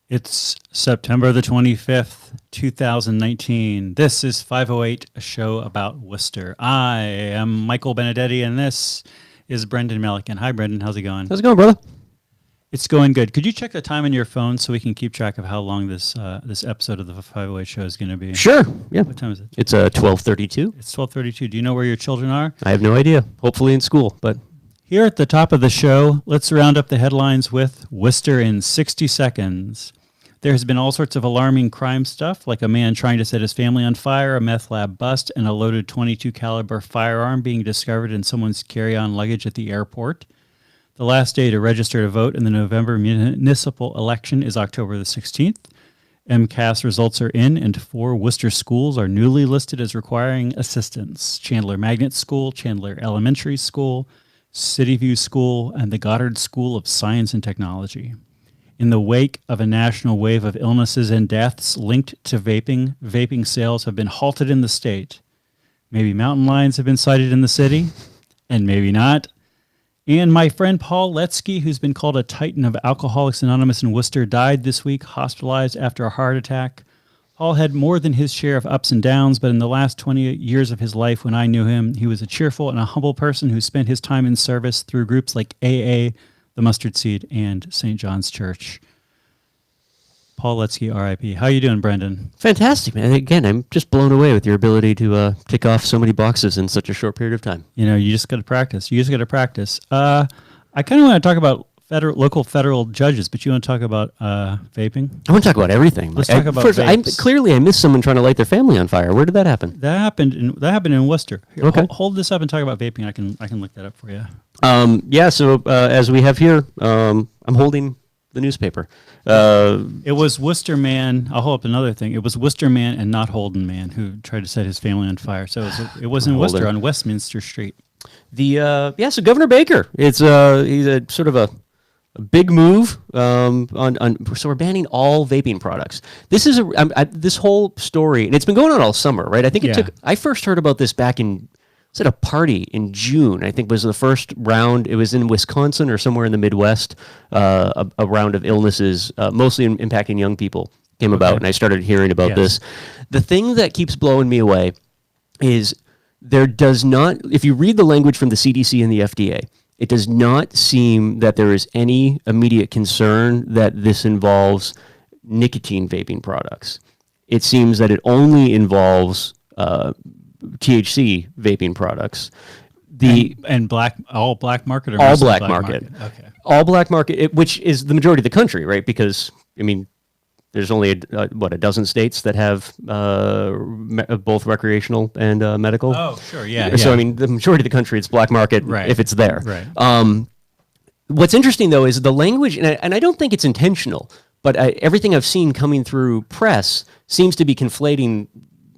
It's September the 25th, 2019. This is 508, a show about Worcester. I am Michael Benedetti, and this is Brendan Melican. Hi, Brendan. How's it going? How's it going, brother? It's going good. Could you check the time on your phone so we can keep track of how long this episode of the 508 show is going to be? Sure. Yeah. What time is it? It's 12:32. It's 12:32. Do you know where your children are? I have no idea. Hopefully in school, but... Here at the top of the show, let's round up the headlines with Worcester in 60 seconds. There has been all sorts of alarming crime stuff, like a man trying to set his family on fire, a meth lab bust, and a loaded .22 caliber firearm being discovered in someone's carry-on luggage at the airport. The last day to register to vote in the November municipal election is October the 16th. MCAS results are in, and 4 Worcester schools are newly listed as requiring assistance. Chandler Magnet School, Chandler Elementary School, Cityview School, and the Goddard School of Science and Technology. In the wake of a national wave of illnesses and deaths linked to vaping sales have been halted in the state. Maybe mountain lions have been sighted in the city, and maybe not. And my friend Paul Letsky, who's been called a titan of Alcoholics Anonymous in Worcester, died this week, hospitalized after a heart attack. Paul had more than his share of ups and downs, but in the last 20 years of his life when I knew him, he was a cheerful and a humble person who spent his time in service through groups like AA, the Mustard Seed, and St. John's Church. Paul Letsky, R.I.P. How you doing, Brendan? Fantastic, man. Again, I'm just blown away with your ability to tick off so many boxes in such a short period of time. You know, you just got to practice. I kind of want to talk about local federal judges, but you want to talk about vaping? I want to talk about everything. Let's talk about vapes. Clearly, I missed someone trying to light their family on fire. Where did that happen? That happened in Worcester. Here, okay. Hold this up and talk about vaping. I can look that up for you. So as we have here, I'm holding the newspaper. It was Worcester man. I'll hold up another thing. It was Worcester man and not Holden man who tried to set his family on fire. So it was in Worcester on Westminster Street. So Governor Baker. It's he's a sort of a big move so we're banning all vaping products. This is this whole story, and it's been going on all summer, right? I think I first heard about this back in, was it a party in June? I think was the first round. It was in Wisconsin or somewhere in the Midwest. A round of illnesses, mostly impacting young people, came about, and I started hearing about this. The thing that keeps blowing me away is there does not, if you read the language from the CDC and the FDA, it does not seem that there is any immediate concern that this involves nicotine vaping products. It seems that it only involves THC vaping products. All black market or all black market. Okay. All black market, which is the majority of the country, right? Because I mean, there's only a dozen states that have both recreational and medical. Oh, sure, yeah. So I mean, the majority of the country, it's black market if it's there. Right. What's interesting though is the language, and I don't think it's intentional, but everything I've seen coming through press seems to be conflating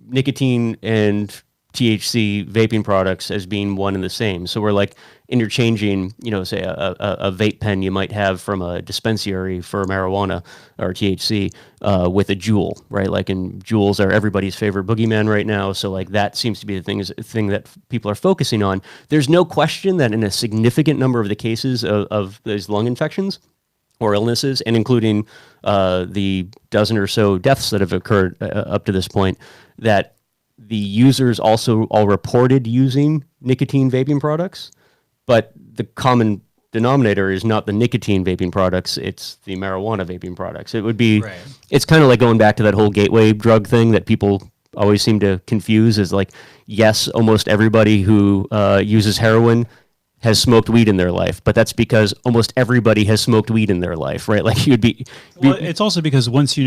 nicotine and THC vaping products as being one and the same. So we're like interchanging, say a vape pen you might have from a dispensary for marijuana or THC with a Juul, right? Like, and Juuls are everybody's favorite boogeyman right now. So like that seems to be the thing that people are focusing on. There's no question that in a significant number of the cases of these lung infections or illnesses, and including the dozen or so deaths that have occurred up to this point, that the users also all reported using nicotine vaping products, but the common denominator is not the nicotine vaping products, it's the marijuana vaping products. It would be, It's kind of like going back to that whole gateway drug thing that people always seem to confuse is like, yes, almost everybody who uses heroin has smoked weed in their life, but that's because almost everybody has smoked weed in their life, right? Like Well, it's also because once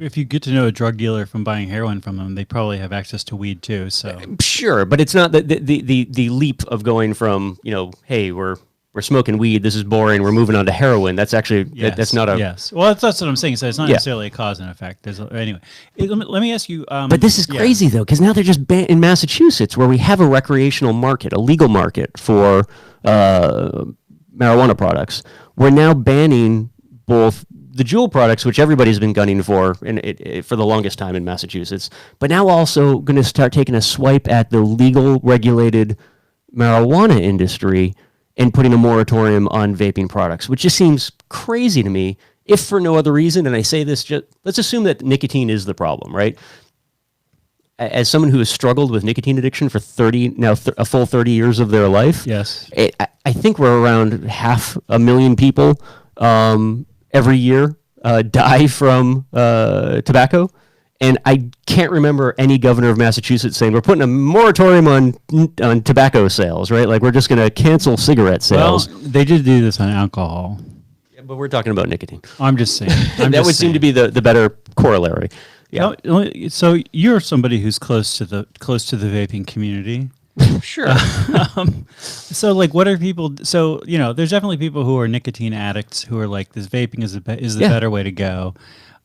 if you get to know a drug dealer from buying heroin from them, they probably have access to weed too. So sure, but it's not the leap of going from hey, we're smoking weed, this is boring, we're moving on to heroin. That's actually that's not a Well, that's what I'm saying. So it's not necessarily a cause and effect. Anyway. Let me ask you. But this is crazy though, because now they're just in Massachusetts, where we have a recreational market, a legal market for marijuana products. We're now banning both the Juul products, which everybody's been gunning for for the longest time in Massachusetts, but now also going to start taking a swipe at the legal regulated marijuana industry and putting a moratorium on vaping products, which just seems crazy to me if for no other reason, and I say this, just let's assume that nicotine is the problem, right? As someone who has struggled with nicotine addiction for a full 30 years of their life, Yes. I think we're around 500,000 people every year die from tobacco. And I can't remember any governor of Massachusetts saying we're putting a moratorium on tobacco sales, right? Like we're just going to cancel cigarette sales. Well, they did do this on alcohol. Yeah, but we're talking about nicotine. I'm just saying. That would seem to be the better corollary. Yeah. So you're somebody who's close to the vaping community. Sure. So like, what are people? So there's definitely people who are nicotine addicts who are like, this vaping is the better way to go.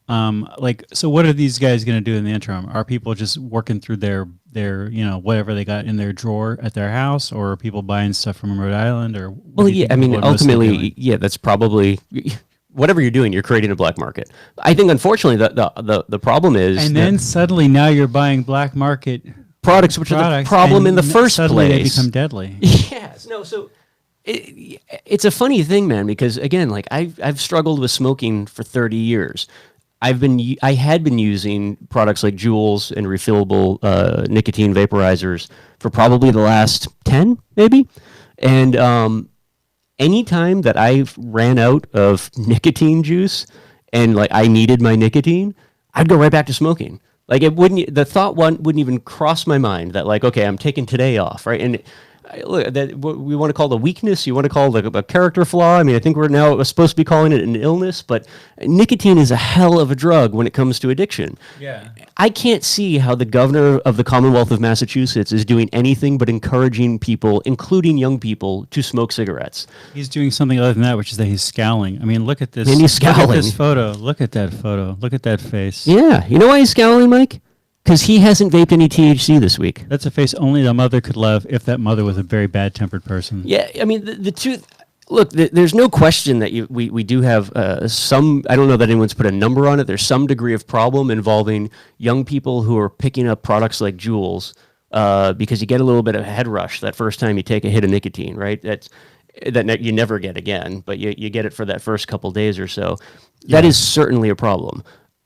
So what are these guys going to do in the interim? Are people just working through their whatever they got in their drawer at their house, or are people buying stuff from Rhode Island? Or ultimately, that's probably whatever you're doing. You're creating a black market. I think, unfortunately, the problem is, and then suddenly now you're buying black market products, which are the problem in the first suddenly place. They become deadly. Yes. No. So. It's a funny thing, man, because again, like I've struggled with smoking for 30 years. I had been using products like Juuls and refillable nicotine vaporizers for probably the last 10, maybe. And anytime that I ran out of nicotine juice and like I needed my nicotine, I'd go right back to smoking. Like the thought wouldn't even cross my mind that like, okay, I'm taking today off, right? And look, that what we want to call the weakness, you want to call it a character flaw. I mean, I think we're now supposed to be calling it an illness, but nicotine is a hell of a drug when it comes to addiction. Yeah. I can't see how the governor of the Commonwealth of Massachusetts is doing anything but encouraging people, including young people, to smoke cigarettes. He's doing something other than that, which is that he's scowling. I mean, look at this. And he's scowling. Look at this photo. Look at that photo. Look at that face. Yeah. You know why he's scowling, Mike? Because he hasn't vaped any THC this week. That's a face only a mother could love if that mother was a very bad-tempered person. Yeah, I mean, the two... Look, there's no question that we do have some... I don't know that anyone's put a number on it. There's some degree of problem involving young people who are picking up products like Juuls because you get a little bit of a head rush that first time you take a hit of nicotine, right? That you never get again, but you get it for that first couple days or so. Yeah. That is certainly a problem.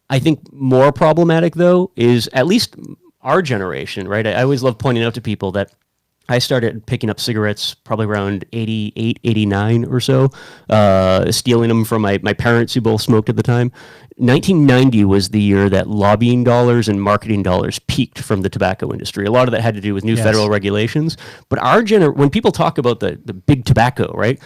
I think more problematic, though, is at least our generation, right? I always love pointing out to people that I started picking up cigarettes probably around 88, 89 or so, stealing them from my parents who both smoked at the time. 1990 was the year that lobbying dollars and marketing dollars peaked from the tobacco industry. A lot of that had to do with new federal regulations. But when people talk about the big tobacco, right?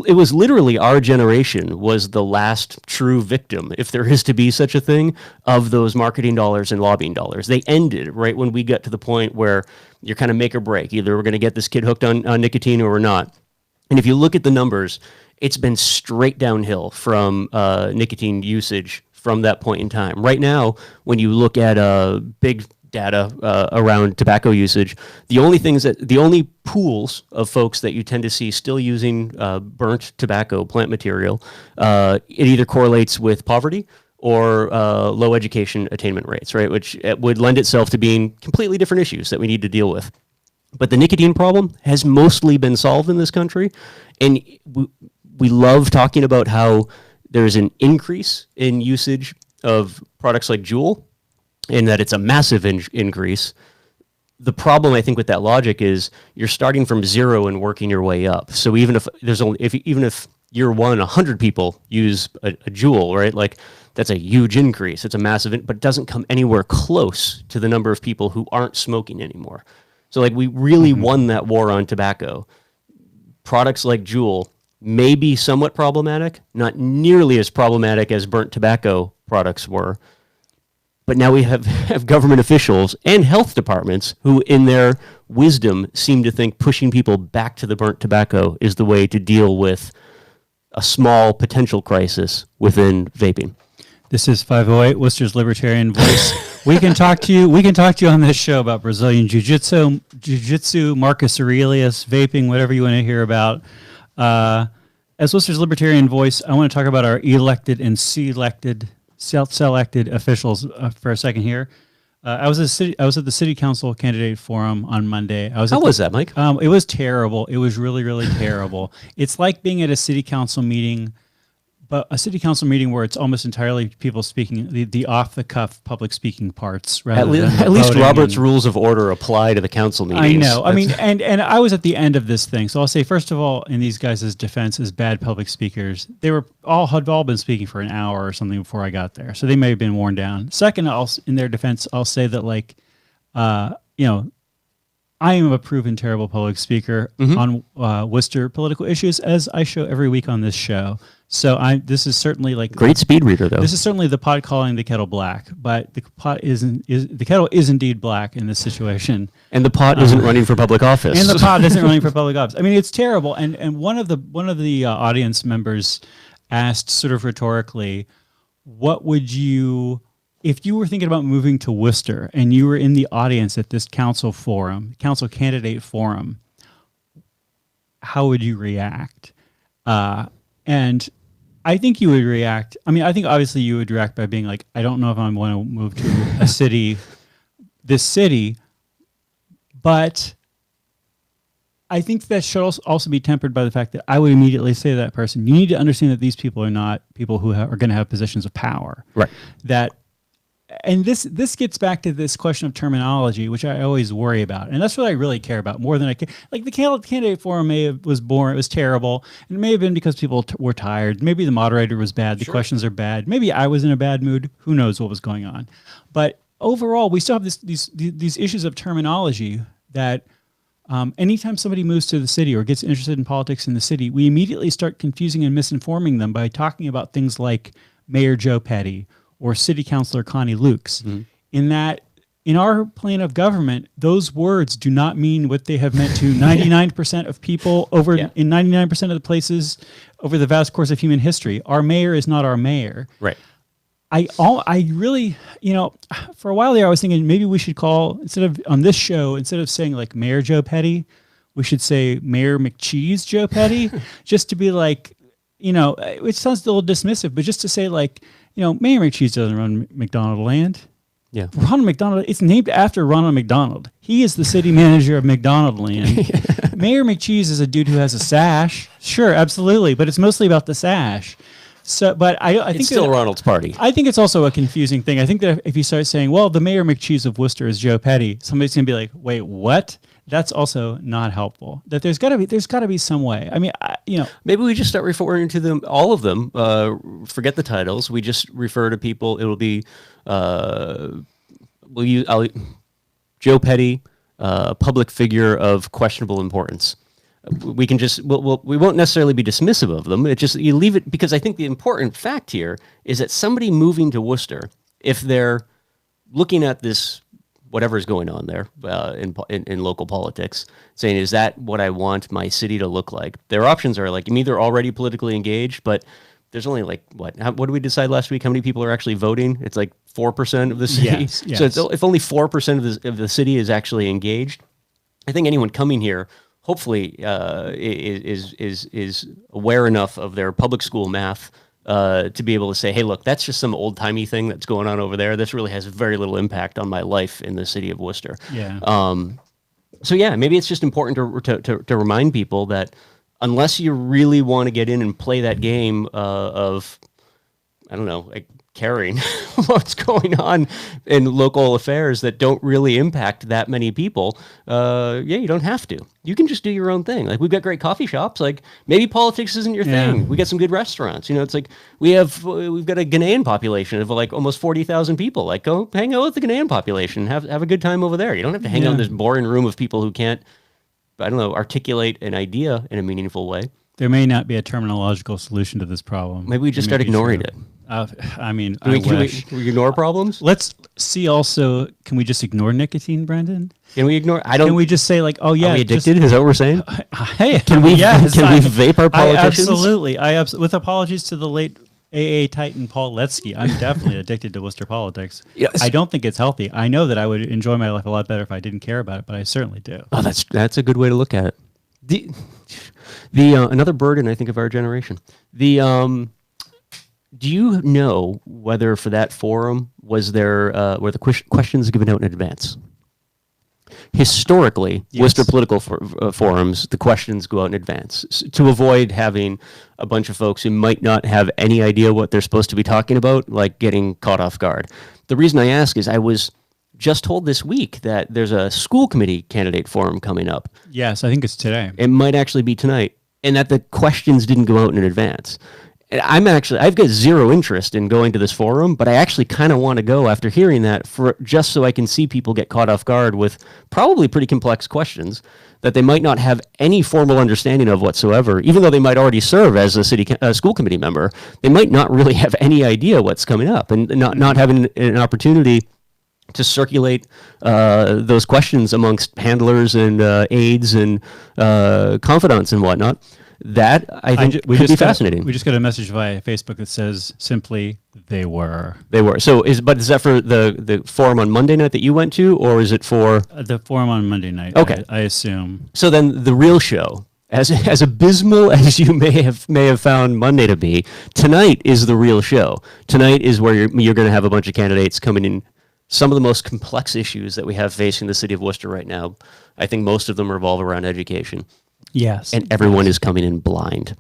It was literally our generation was the last true victim, if there is to be such a thing, of those marketing dollars and lobbying dollars. They ended right when we got to the point where you're kind of make or break. Either we're going to get this kid hooked on nicotine or we're not. And if you look at the numbers, it's been straight downhill from nicotine usage from that point in time. Right now, when you look at big data around tobacco usage, the only pools of folks that you tend to see still using burnt tobacco plant material, it either correlates with poverty or low education attainment rates, right? Which would lend itself to being completely different issues that we need to deal with. But the nicotine problem has mostly been solved in this country, and we love talking about how there's an increase in usage of products like Juul, and that it's a massive increase. The problem, I think, with that logic is you're starting from zero and working your way up. So even if year one, 100 people use a Juul, right? Like that's a huge increase. It's a massive, but it doesn't come anywhere close to the number of people who aren't smoking anymore. So like we really won that war on tobacco. Products like Juul may be somewhat problematic, not nearly as problematic as burnt tobacco products were. But now we have government officials and health departments who, in their wisdom, seem to think pushing people back to the burnt tobacco is the way to deal with a small potential crisis within vaping. This is 508, Worcester's Libertarian Voice. We can talk to you. We can talk to you on this show about Brazilian Jiu-Jitsu, Marcus Aurelius, vaping, whatever you want to hear about. As Worcester's Libertarian Voice, I want to talk about our elected and self-selected officials for a second here. I was at the city council candidate forum on Monday. How was that, Mike? It was terrible. It was really, really terrible. It's like being at a city council meeting, but a city council meeting where it's almost entirely people speaking the off the cuff public speaking parts rather than at least voting Robert's rules of order apply to the council meetings. I know. I mean, and I was at the end of this thing, so I'll say first of all, in these guys' defense as bad public speakers, they had all been speaking for an hour or something before I got there, so they may have been worn down. Second, in their defense, I'll say that I am a proven terrible public speaker on Worcester political issues, as I show every week on this show. So this is certainly great speed reader, though. This is certainly the pot calling the kettle black, but the kettle is indeed black in this situation, and the pot isn't running for public office. And the pot isn't running for public office. I mean, it's terrible. And one of the audience members asked sort of rhetorically, "What would you?" If you were thinking about moving to Worcester and you were in the audience at this council candidate forum, how would you react? And I think you would react. I mean, I think obviously you would react by being like, I don't know if I'm going to move to this city, but I think that should also be tempered by the fact that I would immediately say to that person, you need to understand that these people are not people who are going to have positions of power. Right. And this gets back to this question of terminology, which I always worry about, and that's what I really care about more than I care. Like the candidate forum was boring, it was terrible, and it may have been because people were tired. Maybe the moderator was bad, the questions are bad. Maybe I was in a bad mood. Who knows what was going on? But overall, we still have these issues of terminology that anytime somebody moves to the city or gets interested in politics in the city, we immediately start confusing and misinforming them by talking about things like Mayor Joe Petty or City Councilor Connie Lukes, in that in our plane of government, those words do not mean what they have meant to 99% of people in 99% of the places over the vast course of human history. Our mayor is not our mayor. Right. I really, for a while there, I was thinking maybe we should call, instead of saying like Mayor Joe Petty, we should say Mayor McCheese Joe Petty, just to be like, which sounds a little dismissive, but just to say like, Mayor McCheese doesn't run McDonald Land. Yeah. Ronald McDonald, it's named after Ronald McDonald. He is the city manager of McDonald Land. Mayor McCheese is a dude who has a sash. Sure, absolutely, but it's mostly about the sash. So, but I think it's still Ronald's party. I think it's also a confusing thing. I think that if you start saying, well, the Mayor McCheese of Worcester is Joe Petty, somebody's going to be like, wait, what? That's also not helpful. That there's got to be some way. I mean, maybe we just start referring to them, all of them. Forget the titles. We just refer to people. It'll be Joe Petty, public figure of questionable importance. We can just we won't necessarily be dismissive of them. It just, you leave it, because I think the important fact here is that somebody moving to Worcester, if they're looking at this, whatever is going on there in local politics, saying, is that what I want my city to look like? Their options are like, I'm either already politically engaged, but there's only like, what did we decide last week? How many people are actually voting? It's like 4% of the city. Yes. So if only 4% of the city is actually engaged, I think anyone coming here hopefully is aware enough of their public school math to be able to say, hey, look, that's just some old-timey thing that's going on over there. This really has very little impact on my life in the city of Worcester. Yeah. So yeah, maybe it's just important to remind people that unless you really want to get in and play that game of, I don't know, like caring what's going on in local affairs that don't really impact that many people, you don't have to. You can just do your own thing. Like, we've got great coffee shops. Like, maybe politics isn't your thing. We got some good restaurants. It's like we've got a Ghanaian population of like almost 40,000 people. Like, go hang out with the Ghanaian population. Have a good time over there. You don't have to hang out in this boring room of people who can't, I don't know, articulate an idea in a meaningful way. There may not be a terminological solution to this problem. Maybe we just start ignoring it. I mean, can we ignore problems? Let's see also, can we just ignore nicotine, Brendan? Can we ignore? Can we just say like, oh yeah, are we addicted? Is that what we're saying? Hey, can we vape our politicians? Absolutely. With apologies to the late AA Titan Paul Letsky, I'm definitely addicted to Worcester politics. Yes. I don't think it's healthy. I know that I would enjoy my life a lot better if I didn't care about it, but I certainly do. Oh, that's a good way to look at it. The another burden, I think, of our generation. Do you know whether for that forum were the questions given out in advance? Historically, Yes. Worcester political forums, the questions go out in advance to avoid having a bunch of folks who might not have any idea what they're supposed to be talking about, like getting caught off guard. The reason I ask is I was just told this week that there's a school committee candidate forum coming up. Yes, I think it's today. It might actually be tonight, and that the questions didn't go out in advance. And I've got zero interest in going to this forum, but I actually kind of want to go after hearing that just so I can see people get caught off guard with probably pretty complex questions that they might not have any formal understanding of whatsoever. Even though they might already serve as a school committee member, they might not really have any idea what's coming up, and not having an opportunity to circulate those questions amongst handlers and aides and confidants and whatnot. That I think could be fascinating. We just got a message via Facebook that says simply they were. So is that for the forum on Monday night that you went to, or is it for The forum on Monday night? Okay. I assume. So then the real show, as abysmal as you may have found Monday to be, tonight is the real show. Tonight is where you're going to have a bunch of candidates coming in. Some of the most complex issues that we have facing the city of Worcester right now, I think most of them revolve around education. Yes. And everyone is coming in blind.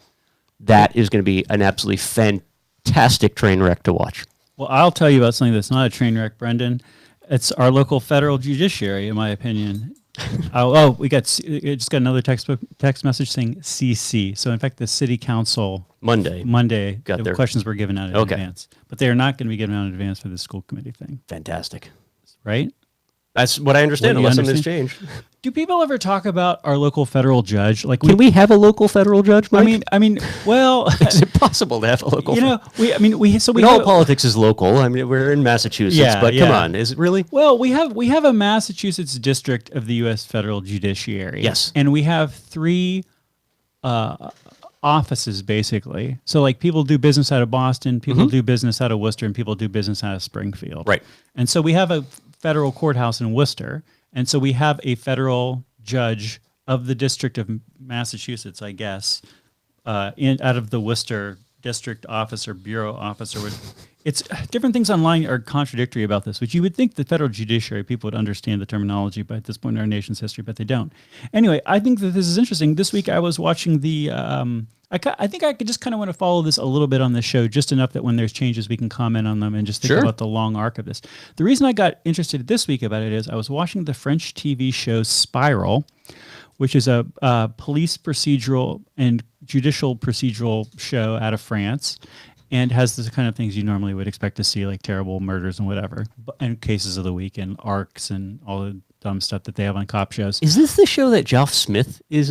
That is going to be an absolutely fantastic train wreck to watch. Well, I'll tell you about something that's not a train wreck, Brendan. It's our local federal judiciary, in my opinion. We just got another text message saying CC. So in fact, the city council Monday got the questions were given out in advance, but they are not going to be given out in advance for the school committee thing. Fantastic, right? That's what I understand. Unless something has changed. Do people ever talk about our local federal judge? Like, can we have a local federal judge, Mike? I mean, well, is it possible to have a local? All politics is local. I mean, we're in Massachusetts, but come on, is it really? Well, we have a Massachusetts district of the U.S. federal judiciary. Yes, and we have 3 offices basically. So like people do business out of Boston, people do business out of Worcester, and people do business out of Springfield. Right. And so we have a federal courthouse in Worcester, and so we have a federal judge of the District of Massachusetts, I guess, out of the Worcester district office or bureau office, or it's different things online are contradictory about this, which you would think the federal judiciary people would understand the terminology by this point in our nation's history, but they don't. Anyway, I think that this is interesting. This week I was watching the I think I could just kind of want to follow this a little bit on the show, just enough that when there's changes, we can comment on them and just think about the long arc of this. The reason I got interested this week about it is I was watching the French TV show Spiral, which is a police procedural and judicial procedural show out of France, and has the kind of things you normally would expect to see, like terrible murders and whatever, and cases of the week and arcs and all the dumb stuff that they have on cop shows. Is this the show that Joff Smith is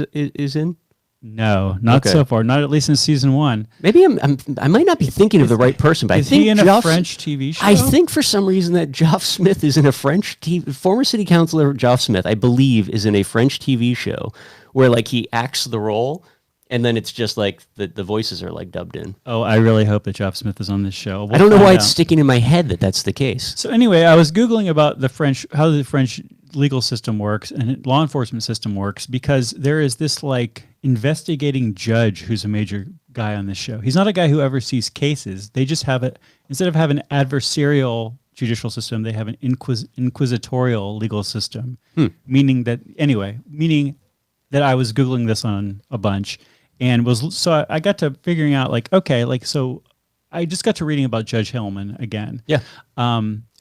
in? No, not so far. Not at least in season 1. Maybe I might not be thinking of the right person, but I think he in a French TV show? I think for some reason that Joff Smith is in a French TV. Former city councilor Joff Smith, I believe, is in a French TV show where like he acts the role, and then it's just like the voices are like dubbed in. Oh, I really hope that Joff Smith is on this show. I don't know why it's sticking in my head that that's the case. So anyway, I was Googling about how the French legal system works and law enforcement system works, because there is this like investigating judge who's a major guy on this show. He's not a guy who ever sees cases. They just have it, instead of having an adversarial judicial system, they have an inquisitorial legal system. Meaning that I was Googling this on a bunch, and I got to figuring out like, okay, like, so I just got to reading about Judge Hillman again. Yeah.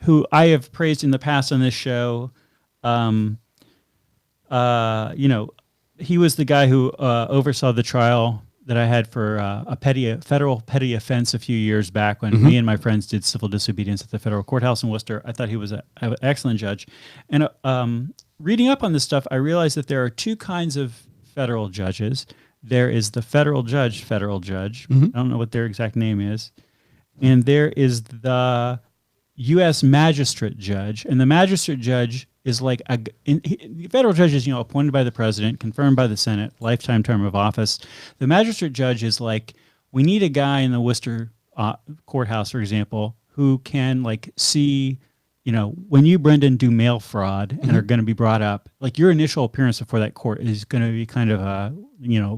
Who I have praised in the past on this show. He was the guy who oversaw the trial that I had for a federal petty offense a few years back when me and my friends did civil disobedience at the federal courthouse in Worcester. I thought he was an excellent judge. And reading up on this stuff, I realized that there are 2 kinds of federal judges. There is the federal judge. I don't know what their exact name is. And there is the U.S. magistrate judge. And the magistrate judge is like the federal judge is, appointed by the president, confirmed by the Senate, lifetime term of office. The magistrate judge is like, we need a guy in the Worcester courthouse, for example, who can like see, when you, Brendan, do mail fraud and are going to be brought up, like your initial appearance before that court is going to be kind of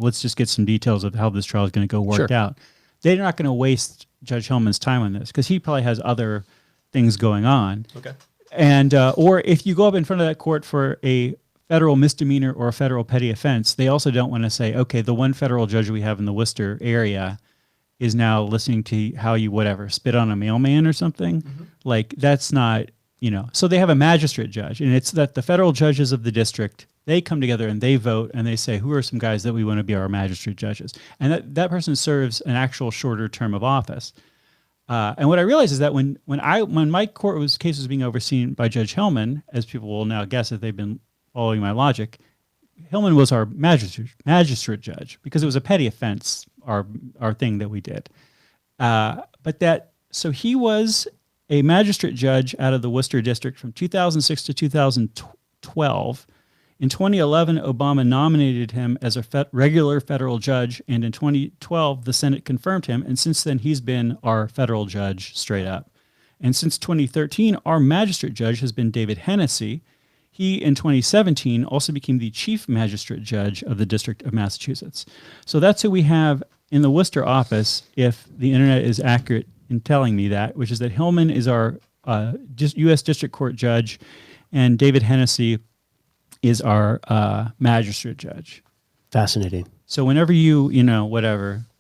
let's just get some details of how this trial is going to go worked out. They're not going to waste Judge Hillman's time on this because he probably has other things going on. Okay. And or if you go up in front of that court for a federal misdemeanor or a federal petty offense, they also don't want to say, okay, the one federal judge we have in the Worcester area is now listening to how you whatever spit on a mailman or something. Like that's not, so they have a magistrate judge, and it's that the federal judges of the district, they come together and they vote and they say, who are some guys that we want to be our magistrate judges? And that person serves an actual shorter term of office. And what I realized is that when my case was being overseen by Judge Hillman, as people will now guess if they've been following my logic, Hillman was our magistrate judge because it was a petty offense, our thing that we did. So he was a magistrate judge out of the Worcester district from 2006 to 2012. In 2011, Obama nominated him as a regular federal judge, and in 2012, the Senate confirmed him, and since then, he's been our federal judge straight up. And since 2013, our magistrate judge has been David Hennessy. He, in 2017, also became the chief magistrate judge of the District of Massachusetts. So that's who we have in the Worcester office, if the internet is accurate in telling me that, which is that Hillman is our U.S. District Court judge, and David Hennessy is our magistrate judge. Fascinating. So whenever you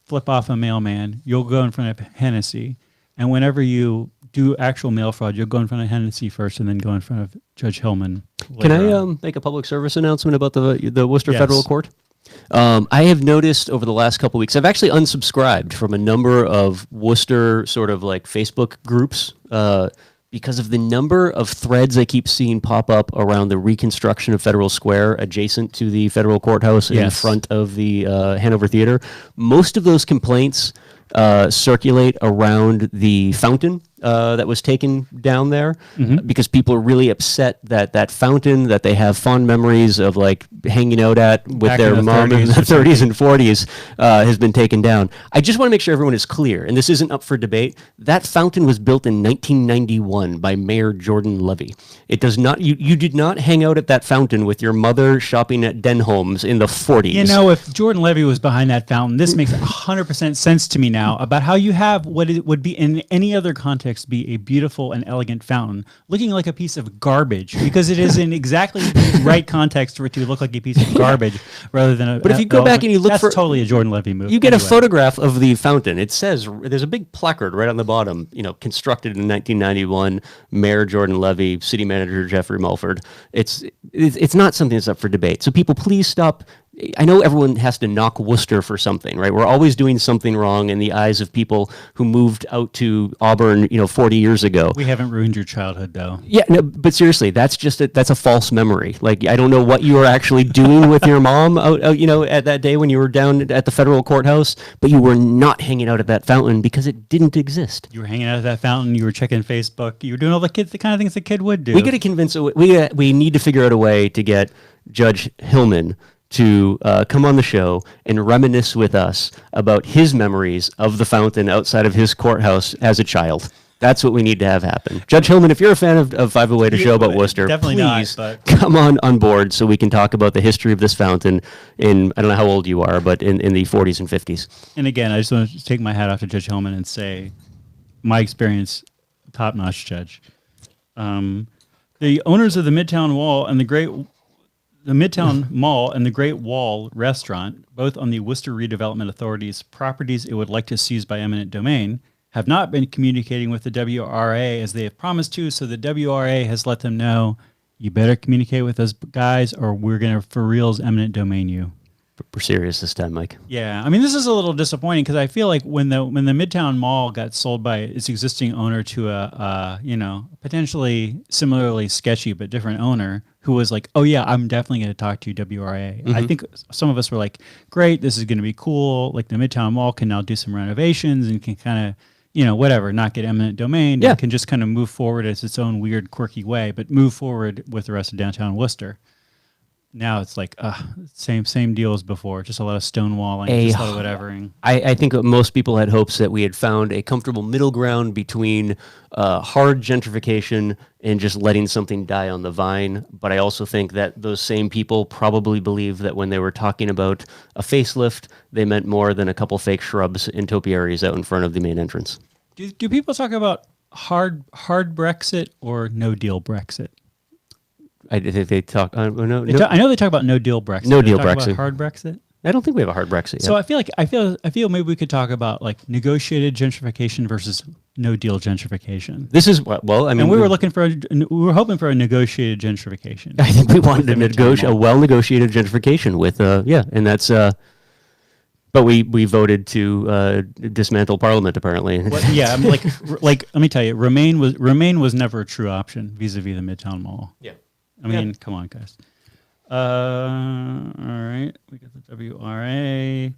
flip off a mailman, you'll go in front of Hennessy. And whenever you do actual mail fraud, you'll go in front of Hennessy first and then go in front of Judge Hillman. Can I make a public service announcement about the Worcester Federal Court? I have noticed over the last couple of weeks, I've actually unsubscribed from a number of Worcester sort of like Facebook groups because of the number of threads I keep seeing pop up around the reconstruction of Federal Square adjacent to the federal courthouse in front of the Hanover Theater. Most of those complaints circulate around the fountain that was taken down there because people are really upset that that fountain that they have fond memories of like hanging out at with Back their in the mom in 30s the 30s and 40s has been taken down. I just want to make sure everyone is clear, and this isn't up for debate. That fountain was built in 1991 by Mayor Jordan Levy. It does not. You did not hang out at that fountain with your mother shopping at Denholm's in the 40s. If Jordan Levy was behind that fountain, this makes 100% sense to me now about how you have what it would be in any other context be a beautiful and elegant fountain looking like a piece of garbage because it is in exactly the right context for it to look like a piece of garbage rather than a. But if you go back and you look that's totally a Jordan Levy move. You get a photograph of the fountain. It says there's a big placard right on the bottom. Constructed in 1991, Mayor Jordan Levy, City Manager Jeffrey Mulford. It's not something that's up for debate. So people, please stop. I know everyone has to knock Worcester for something, right? We're always doing something wrong in the eyes of people who moved out to Auburn, 40 years ago. We haven't ruined your childhood, though. Yeah, no, but seriously, that's a false memory. Like, I don't know what you were actually doing with your mom out, at that day when you were down at the federal courthouse, but you were not hanging out at that fountain because it didn't exist. You were hanging out at that fountain. You were checking Facebook. You were doing all the kind of things a kid would do. We got to convince. We need to figure out a way to get Judge Hillman to come on the show and reminisce with us about his memories of the fountain outside of his courthouse as a child. That's what we need to have happen. Judge Hillman, if you're a fan of 508, a show about Worcester, please come on board so we can talk about the history of this fountain in, I don't know how old you are, but in the 40s and 50s. And again, I just want to take my hat off to Judge Hillman and say, my experience, top-notch judge. The owners of the Midtown Mall and the Midtown Mall and the Great Wall restaurant, both on the Worcester Redevelopment Authority's properties it would like to seize by eminent domain, have not been communicating with the WRA as they have promised to, so the WRA has let them know, you better communicate with us guys or we're going to for reals eminent domain you. We're serious this time, Mike. Yeah, I mean, this is a little disappointing because I feel like when the Midtown Mall got sold by its existing owner to a potentially similarly sketchy but different owner who was like, oh yeah, I'm definitely going to talk to WRA. I think some of us were like, great, this is going to be cool. Like the Midtown Mall can now do some renovations and can kind of, whatever, not get eminent domain. Yeah. And can just kind of move forward as its own weird, quirky way, but move forward with the rest of downtown Worcester. Now it's like same deal as before, just a lot of stonewalling, just a lot of whatevering. I think most people had hopes that we had found a comfortable middle ground between hard gentrification and just letting something die on the vine. But I also think that those same people probably believe that when they were talking about a facelift, they meant more than a couple fake shrubs and topiaries out in front of the main entrance. Do people talk about hard Brexit or no deal Brexit? They talk. I know they talk about no deal Brexit. No deal Brexit. Brexit. Hard Brexit. I don't think we have a hard Brexit yet. So I feel maybe we could talk about like negotiated gentrification versus no deal gentrification. This is well, I mean, and we were hoping for a negotiated gentrification. I think we wanted a well-negotiated gentrification with and that's but we voted to dismantle Parliament apparently. Yeah, I'm like let me tell you, Remain was never a true option vis-a-vis the Midtown Mall. Yeah. I mean, come on, guys. All right, we got the WRA.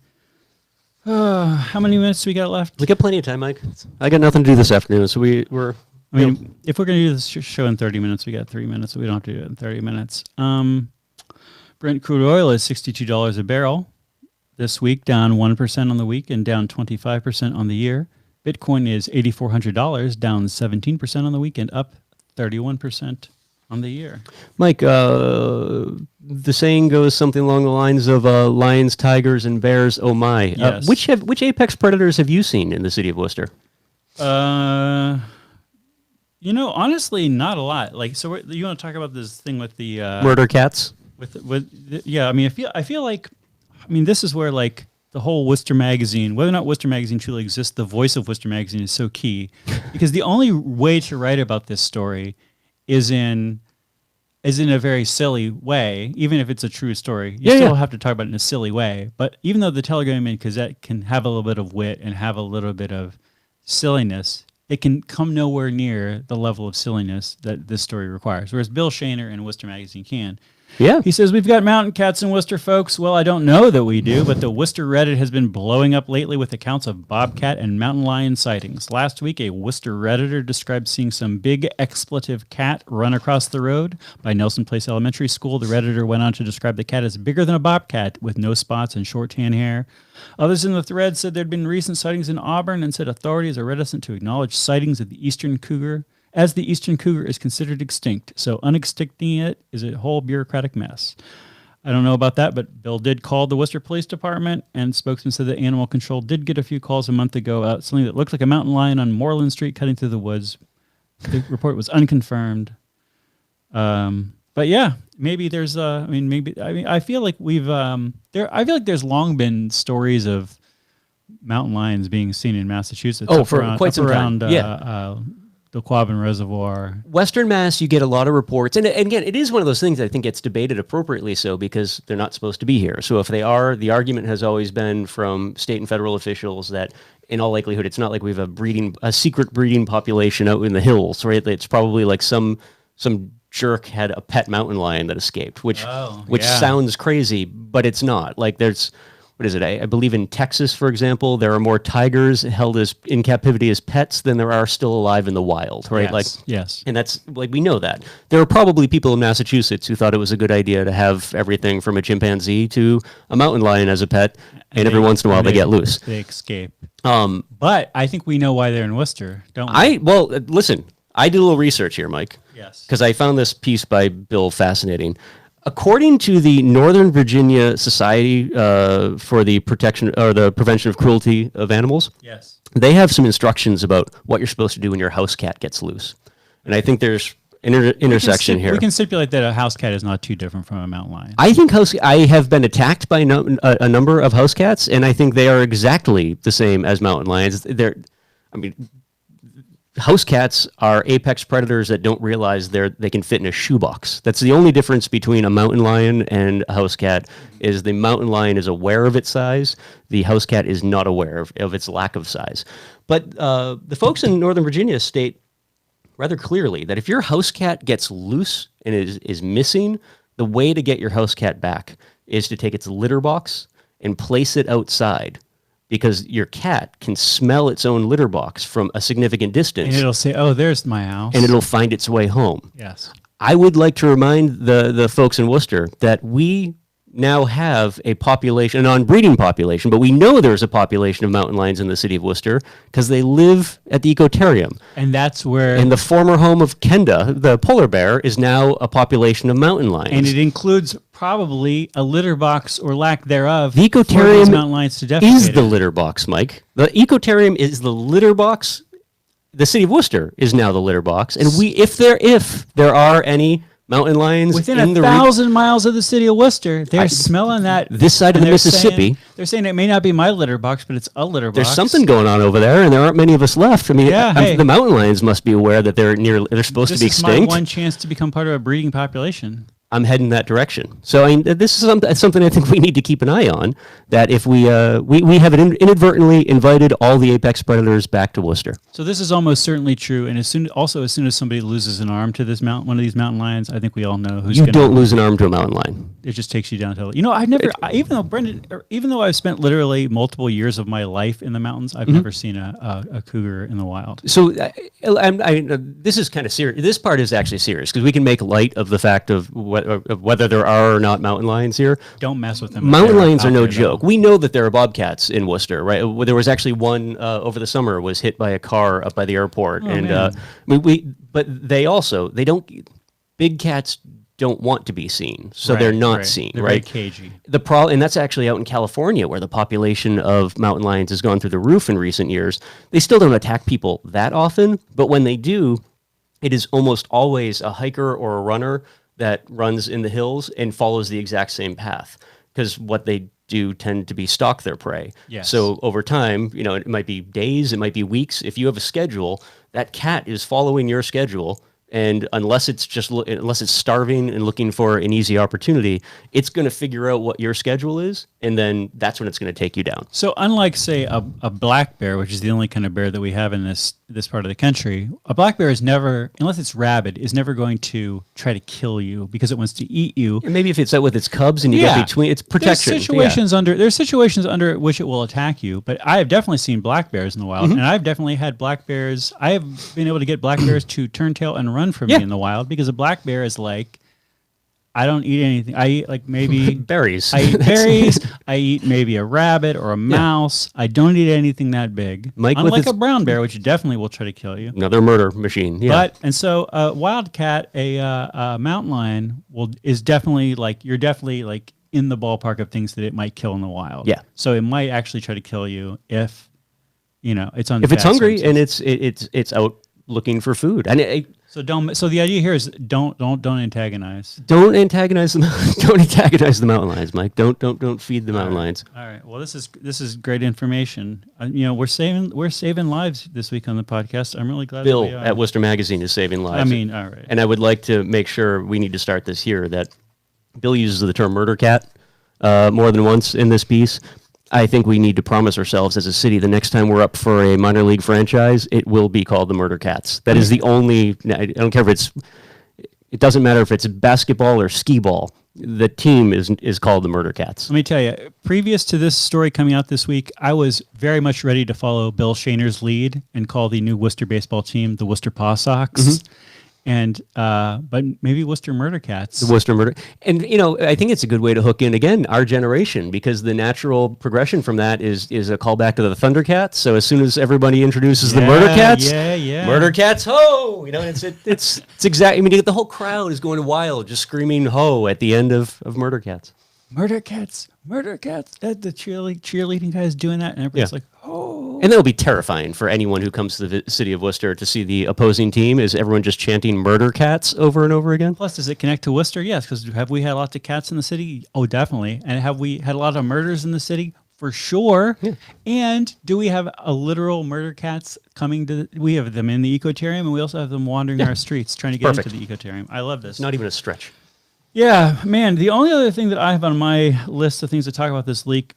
How many minutes do we got left? We got plenty of time, Mike. I got nothing to do this afternoon, so we're. I mean, if we're going to do this show in 30 minutes, we got 3 minutes, so we don't have to do it in 30 minutes. Brent crude oil is $62 a barrel this week, down 1% on the week and down 25% on the year. Bitcoin is $8,400, down 17% on the week and up 31% on the year. Mike, the saying goes something along the lines of lions, tigers, and bears, oh my. Yes. Which apex predators have you seen in the city of Worcester? Honestly, not a lot. Like, so you want to talk about this thing with the murder cats? I mean, I feel like, this is where like the whole Worcester magazine, whether or not Worcester magazine truly exists, the voice of Worcester magazine is so key, because the only way to write about this story is in a very silly way, even if it's a true story. You still have to talk about it in a silly way. But even though the Telegram and Gazette can have a little bit of wit and have a little bit of silliness, it can come nowhere near the level of silliness that this story requires. Whereas Bill Shaner and Worcester Magazine can. Yeah. He says, we've got mountain cats in Worcester, folks. Well, I don't know that we do, but the Worcester Reddit has been blowing up lately with accounts of bobcat and mountain lion sightings. Last week, a Worcester Redditor described seeing some big expletive cat run across the road by Nelson Place Elementary School. The Redditor went on to describe the cat as bigger than a bobcat with no spots and short tan hair. Others in the thread said there had been recent sightings in Auburn and said authorities are reticent to acknowledge sightings of the eastern cougar, as the eastern cougar is considered extinct, so unextincting it is a whole bureaucratic mess. I don't know about that, but Bill did call the Worcester Police Department, and spokesman said that animal control did get a few calls a month ago about something that looked like a mountain lion on Moreland Street cutting through the woods. The report was unconfirmed. But yeah, maybe there's I feel like I feel like there's long been stories of mountain lions being seen in Massachusetts. For quite some time. The Quabbin Reservoir. Western Mass, you get a lot of reports. And again, it is one of those things that I think gets debated appropriately so because they're not supposed to be here. So if they are, the argument has always been from state and federal officials that in all likelihood, it's not like we have a secret breeding population out in the hills, right? It's probably like some jerk had a pet mountain lion that escaped, which sounds crazy, but it's not. Like there's... What is it? I believe in Texas, for example, there are more tigers held in captivity as pets than there are still alive in the wild, right? Yes. And that's like, we know that. There are probably people in Massachusetts who thought it was a good idea to have everything from a chimpanzee to a mountain lion as a pet, and every once in a while they get loose. They escape. But I think we know why they're in Worcester, don't we? Listen, I did a little research here, Mike. Yes. Because I found this piece by Bill fascinating. According to the Northern Virginia Society for the Protection or the Prevention of Cruelty of Animals, yes, they have some instructions about what you're supposed to do when your house cat gets loose. And I think there's intersection here. We can stipulate that a house cat is not too different from a mountain lion. I think I have been attacked by a number of house cats, and I think they are exactly the same as mountain lions. House cats are apex predators that don't realize they can fit in a shoebox. That's the only difference between a mountain lion and a house cat is the mountain lion is aware of its size. The house cat is not aware of its lack of size. But the folks in Northern Virginia state rather clearly that if your house cat gets loose and is missing, the way to get your house cat back is to take its litter box and place it outside. Because your cat can smell its own litter box from a significant distance. And it'll say, oh, there's my house. And it'll find its way home. Yes. I would like to remind the folks in Worcester that we now have a population, a non-breeding population, but we know there's a population of mountain lions in the city of Worcester because they live at the ecotarium. And that's where... And the former home of Kenda, the polar bear, is now a population of mountain lions. And it includes probably a litter box or lack thereof the ecotarium for those mountain lions to defecate is the litter box, Mike. The ecotarium is the litter box the city of Worcester is now the litter box, and if there are any mountain lions within in 1,000 miles of the city of Worcester, they're smelling that this side of the Mississippi. They're saying it may not be my litter box, but it's a litter box. There's something going on over there, and there aren't many of us left. I mean, the mountain lions must be aware that they're supposed to be extinct. This is my one chance to become part of a breeding population. I'm heading that direction. So I mean, this is something I think we need to keep an eye on. That if we have inadvertently invited all the apex predators back to Worcester. So this is almost certainly true. And as soon as somebody loses an arm to one of these mountain lions, I think we all know who's. You don't lose an arm to a mountain lion. It just takes you down to. Even though I've spent literally multiple years of my life in the mountains, I've never seen a cougar in the wild. So this is kind of serious. This part is actually serious because we can make light of the fact of whether there are or not mountain lions here. Don't mess with them. Mountain lions are no joke. We know that there are bobcats in Worcester, right? There was actually one over the summer was hit by a car up by the airport, but they don't. Big cats don't want to be seen, so they're not seen. They're right? very cagey. And that's actually out in California, where the population of mountain lions has gone through the roof in recent years. They still don't attack people that often, but when they do, it is almost always a hiker or a runner that runs in the hills and follows the exact same path, because what they do tend to be stalk their prey. Yes. So over time, it might be days, it might be weeks. If you have a schedule, that cat is following your schedule. And unless it's starving and looking for an easy opportunity, it's going to figure out what your schedule is, and then that's when it's going to take you down. So unlike, say, a black bear, which is the only kind of bear that we have in this part of the country, a black bear is never, unless it's rabid, is never going to try to kill you because it wants to eat you. And maybe if it's out with its cubs and you get between, it's protection. There's situations under which it will attack you, but I have definitely seen black bears in the wild, and I've definitely had black bears. I have been able to get black bears to turn tail and run from me in the wild, because a black bear is like, I don't eat anything. I eat like maybe berries. I eat berries. I eat maybe a rabbit or a mouse. I don't eat anything that big. Unlike a brown bear, which definitely will try to kill you. Another murder machine. Yeah. So a wildcat, a mountain lion is definitely like, you're definitely like in the ballpark of things that it might kill in the wild. Yeah. So it might actually try to kill you if it's on. If it's hungry and it's out looking for food. And so the idea here is don't antagonize. Don't antagonize them. Don't antagonize the mountain lions, Mike. Don't feed the mountain lions. All right. Well, this is great information. We're saving lives this week on the podcast. I'm really glad. Bill that we are. at Worcester Magazine is saving lives. I mean, all right. And I would like to make sure we need to start this here, that Bill uses the term murder cat more than once in this piece. I think we need to promise ourselves as a city, the next time we're up for a minor league franchise, it will be called the Murder Cats. That is the only, I don't care if it doesn't matter if it's basketball or skee ball. The team is called the Murder Cats. Let me tell you, previous to this story coming out this week, I was very much ready to follow Bill Shaner's lead and call the new Worcester baseball team the Worcester Paw Sox. And but maybe Worcester Murder Cats. The Worcester Murder. And, I think it's a good way to hook in, again, our generation, because the natural progression from that is a callback to the Thundercats. So as soon as everybody introduces the Murder Cats, Murder Cats, ho! It's exactly, you get the whole crowd is going wild, just screaming ho at the end of Murder Cats. Murder Cats, Murder Cats. The cheerleading guy is doing that, and everybody's like, oh. And that'll be terrifying for anyone who comes to the city of Worcester to see the opposing team. Is everyone just chanting Murder Cats over and over again? Plus, does it connect to Worcester? Yes, because have we had lots of cats in the city? Oh, definitely. And have we had a lot of murders in the city? For sure. Yeah. And do we have a literal murder cats coming to? We have them in the ecotarium, and we also have them wandering our streets trying to get into the ecotarium. I love this. It's not even a stretch. Yeah, man. The only other thing that I have on my list of things to talk about this week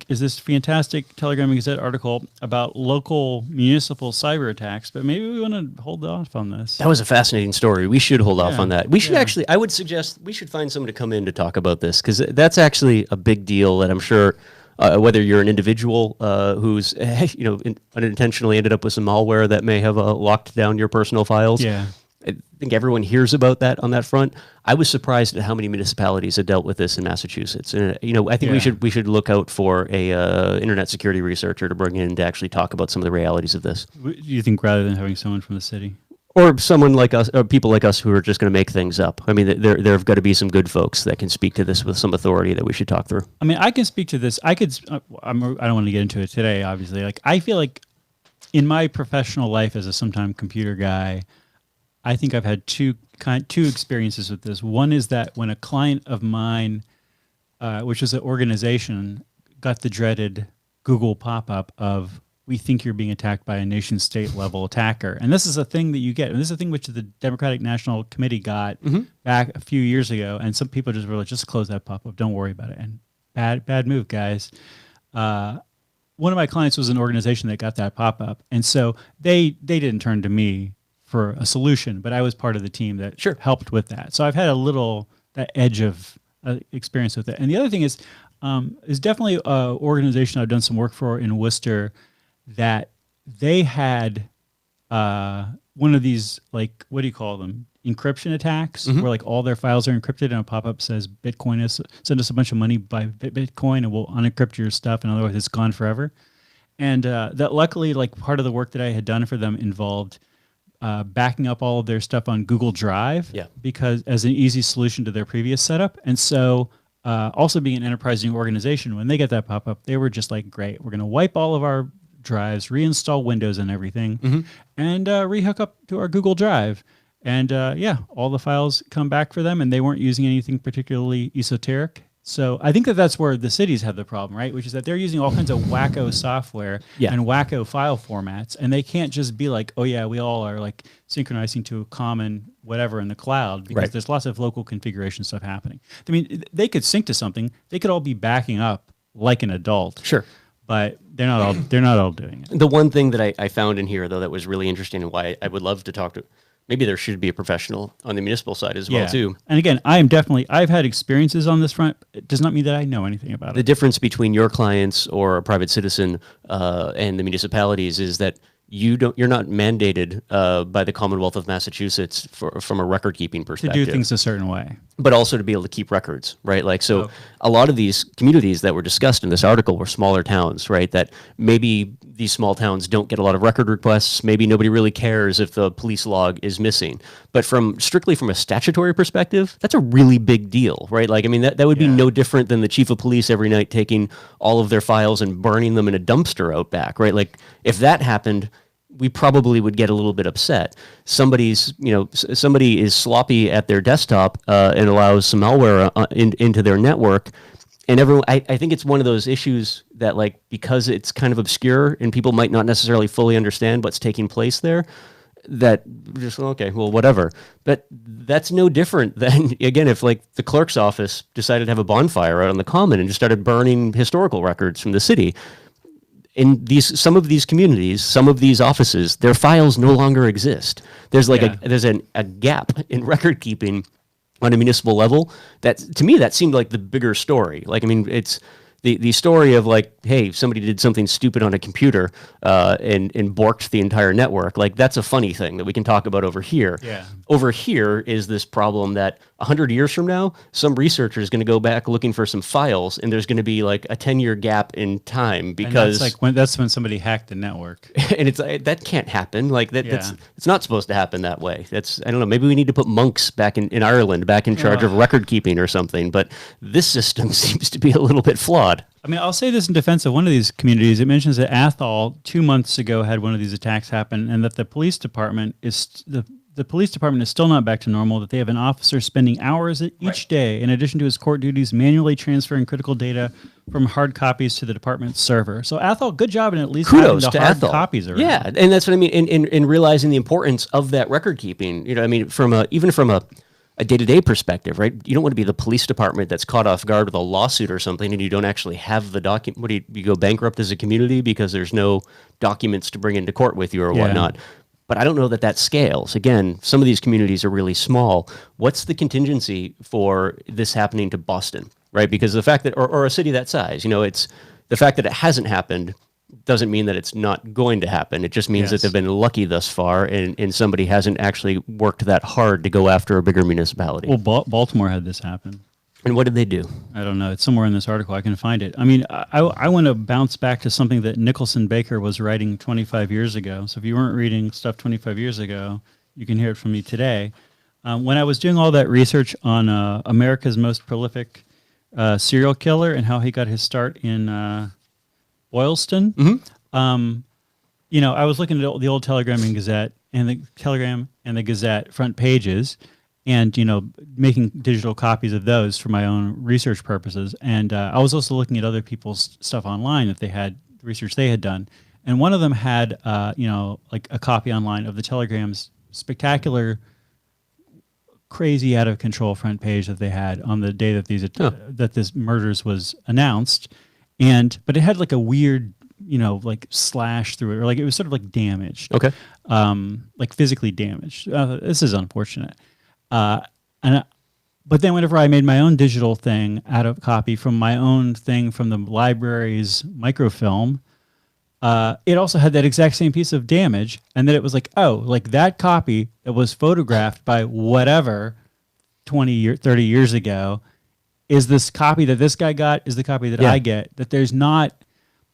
is this fantastic Telegram and Gazette article about local municipal cyber attacks. But maybe we want to hold off on this. That was a fascinating story. We should hold off on that. We should actually, I would suggest we should find someone to come in to talk about this, because that's actually a big deal that I'm sure whether you're an individual who's unintentionally ended up with some malware that may have locked down your personal files. Yeah. I think everyone hears about that on that front. I was surprised at how many municipalities have dealt with this in Massachusetts. And I think we should look out for a internet security researcher to bring in to actually talk about some of the realities of this. Do you think rather than having someone from the city? Or someone like us, or people like us who are just going to make things up. I mean, there have got to be some good folks that can speak to this with some authority that we should talk through. I mean, I can speak to this. I don't want to get into it today, obviously. Like, I feel like in my professional life as a sometime computer guy, I think I've had two experiences with this. One is that when a client of mine, which is an organization, got the dreaded Google pop-up of, we think you're being attacked by a nation state level attacker. And this is a thing that you get. And this is a thing which the Democratic National Committee got back a few years ago. And some people just were like, just close that pop-up. Don't worry about it. And bad move, guys. One of my clients was an organization that got that pop-up. And so they didn't turn to me for a solution, but I was part of the team that helped with that. So I've had a little, that edge of experience with it. And the other thing is definitely an organization I've done some work for in Worcester that they had one of these, like, what do you call them? Encryption attacks, where like all their files are encrypted and a pop-up says Bitcoin is, send us a bunch of money by Bitcoin and we'll unencrypt your stuff, and otherwise it's gone forever. And that luckily, like, part of the work that I had done for them involved backing up all of their stuff on Google Drive, because as an easy solution to their previous setup. And so also being an enterprising organization, when they get that pop-up, they were just like, great, we're going to wipe all of our drives, reinstall Windows and everything, and rehook up to our Google Drive. And all the files come back for them, and they weren't using anything particularly esoteric. So I think that that's where the cities have the problem, right? Which is that they're using all kinds of wacko software and wacko file formats, and they can't just be like, oh yeah, we all are like synchronizing to a common whatever in the cloud, because there's lots of local configuration stuff happening. I mean, they could sync to something. They could all be backing up like an adult. Sure. But they're not all doing it. The one thing that I found in here, though, that was really interesting and why I would love to talk to, maybe there should be a professional on the municipal side as well, too. And again, I've had experiences on this front. It does not mean that I know anything about it. The difference between your clients or a private citizen and the municipalities is that you're not mandated by the Commonwealth of Massachusetts from a record keeping perspective to do things a certain way, but also to be able to keep records, right? Like, so a lot of these communities that were discussed in this article were smaller towns, right? That maybe these small towns don't get a lot of record requests. Maybe nobody really cares if the police log is missing. But strictly from a statutory perspective, that's a really big deal, right? Like, I mean, that would be no different than the chief of police every night taking all of their files and burning them in a dumpster out back, right? Like, if that happened, we probably would get a little bit upset. Somebody is sloppy at their desktop and allows some malware into their network. And everyone, I think it's one of those issues that, like, because it's kind of obscure and people might not necessarily fully understand what's taking place there, that just, okay, well, whatever. But that's no different than, again, if like the clerk's office decided to have a bonfire out on the common and just started burning historical records from the city. In some of these communities, some of these offices, their files no longer exist. There's like a gap in record keeping on a municipal level. That, to me, that seemed like the bigger story. Like, I mean, it's the story of like, hey, somebody did something stupid on a computer and borked the entire network. Like, that's a funny thing that we can talk about over here. Yeah. Over here is this problem that 100 years from now, some researcher is going to go back looking for some files, and there's going to be like a 10-year gap in time because that's when somebody hacked the network. And it's that can't happen. Like it's not supposed to happen that way. I don't know. Maybe we need to put monks back in Ireland, back in charge of record keeping or something. But this system seems to be a little bit flawed. I mean, I'll say this in defense of one of these communities. It mentions that Athol 2 months ago had one of these attacks happen, and that the police department is still not back to normal, that they have an officer spending hours each day, in addition to his court duties, manually transferring critical data from hard copies to the department's server. So Athol, good job in at least kudos having the to hard Athol. Copies around. Yeah, and that's what I mean in realizing the importance of that record keeping. You know, I mean, even from a day-to-day perspective, right? You don't want to be the police department that's caught off guard with a lawsuit or something, and you don't actually have the document. What do you go bankrupt as a community because there's no documents to bring into court with you or whatnot? But I don't know that scales. Again, some of these communities are really small. What's the contingency for this happening to Boston, right? Because the fact that, or a city that size, you know, it's the fact that it hasn't happened doesn't mean that it's not going to happen. It just means that they've been lucky thus far, and somebody hasn't actually worked that hard to go after a bigger municipality. Well, Baltimore had this happen. And what did they do? I don't know. It's somewhere in this article. I can find it. I mean, I want to bounce back to something that Nicholson Baker was writing 25 years ago. So if you weren't reading stuff 25 years ago, you can hear it from me today. When I was doing all that research on America's most prolific serial killer and how he got his start in Boylston, I was looking at the old Telegram and Gazette and the Telegram and the Gazette front pages, and making digital copies of those for my own research purposes. And I was also looking at other people's stuff online that they had research they had done, and one of them had like a copy online of the Telegram's spectacular, crazy, out of control front page that they had on the day that that this murders was announced, but it had like a weird like slash through it, or like it was sort of like damaged. Okay. Like physically damaged. This is unfortunate. But then whenever I made my own digital thing out of copy from my own thing from the library's microfilm, it also had that exact same piece of damage, and then it was like, oh, like that copy that was photographed by whatever 30 years ago is this copy that this guy got, is the copy that I get, that there's not,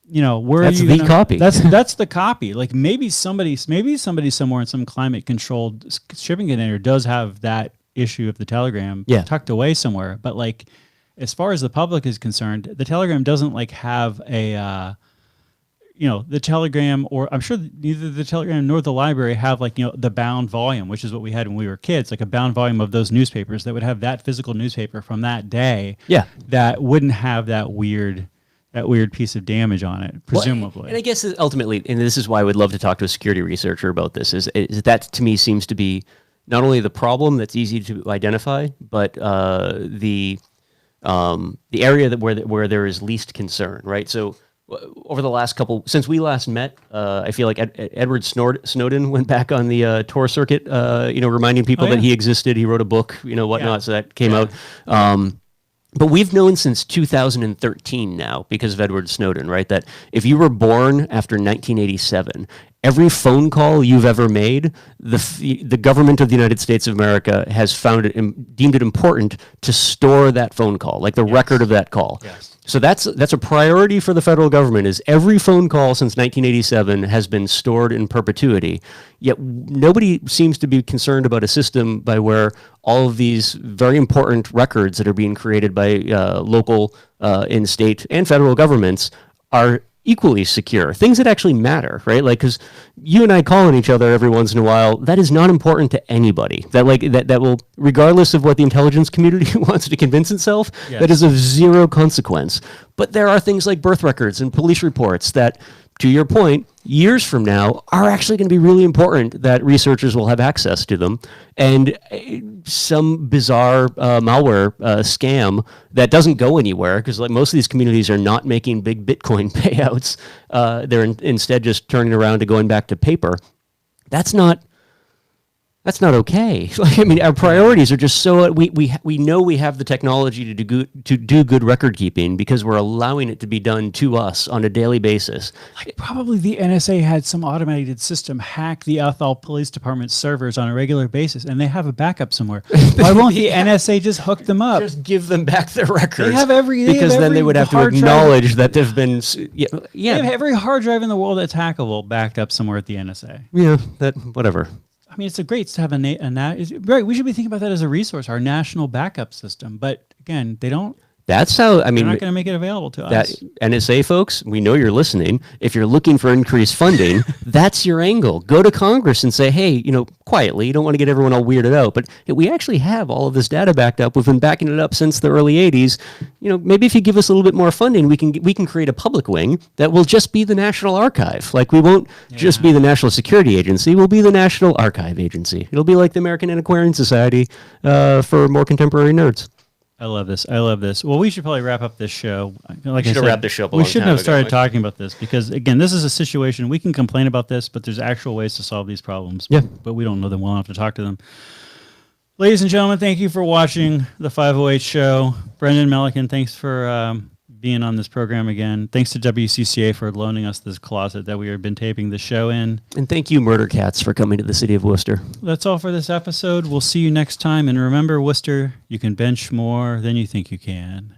where that's are you the copy. That's the copy. Like maybe somebody somewhere in some climate controlled shipping container does have that issue of the Telegram tucked away somewhere. But like, as far as the public is concerned, the Telegram doesn't like have a, the Telegram, or I'm sure neither the Telegram nor the library have like, the bound volume, which is what we had when we were kids, like a bound volume of those newspapers that would have that physical newspaper from that day. Yeah. That wouldn't have that weird piece of damage on it, presumably. Well, and I guess ultimately, and this is why I would love to talk to a security researcher about this, is that to me seems to be not only the problem that's easy to identify, but the area where there is least concern, right? So over the last since we last met, I feel like Edward Snowden went back on the tour circuit, reminding people that he existed. He wrote a book, whatnot. So that came out. But we've known since 2013 now, because of Edward Snowden, right, that if you were born after 1987, every phone call you've ever made, the government of the United States of America has deemed it important to store that phone call, like the record of that call. Yes. So that's a priority for the federal government, is every phone call since 1987 has been stored in perpetuity. Yet nobody seems to be concerned about a system by where all of these very important records that are being created by local, in state and federal governments are equally secure, things that actually matter, right? Like, because you and I call on each other every once in a while, that is not important to anybody. That will, regardless of what the intelligence community wants to convince itself, that is of zero consequence. But there are things like birth records and police reports that, to your point, years from now are actually going to be really important, that researchers will have access to them. And some bizarre malware scam that doesn't go anywhere, because like most of these communities are not making big Bitcoin payouts. They're instead just turning around to going back to paper. That's not okay. Like, I mean, our priorities are just so we know we have the technology to do good record keeping because we're allowing it to be done to us on a daily basis. Like probably the NSA had some automated system hack the Athol Police Department servers on a regular basis, and they have a backup somewhere. Why won't the NSA just hook them up? Just give them back their records. Because then they would have to acknowledge that they've been. They have every hard drive in the world that's hackable backed up somewhere at the NSA. Yeah, whatever. I mean, it's great to have right. We should be thinking about that as a resource, our national backup system. But again, they don't. That's how, I mean, they're not going to make it available to us. NSA folks, we know you're listening. If you're looking for increased funding, that's your angle. Go to Congress and say, hey, quietly, you don't want to get everyone all weirded out, but we actually have all of this data backed up. We've been backing it up since the early 80s. Maybe if you give us a little bit more funding, we can create a public wing that will just be the National Archive. Like, we won't just be the National Security Agency. We'll be the National Archive Agency. It'll be like the American Antiquarian Society for more contemporary nerds. I love this. Well, we should probably wrap up this show. Like we should have wrapped this show up. We shouldn't have started talking about this because, again, this is a situation we can complain about this, but there's actual ways to solve these problems. Yeah. But we don't know them well enough to talk to them. Ladies and gentlemen, thank you for watching the 508 show. Brendan Melican, thanks for being on this program again. Thanks to WCCA for loaning us this closet that we have been taping the show in. And thank you, Murder Cats, for coming to the city of Worcester. That's all for this episode. We'll see you next time. And remember, Worcester, you can bench more than you think you can.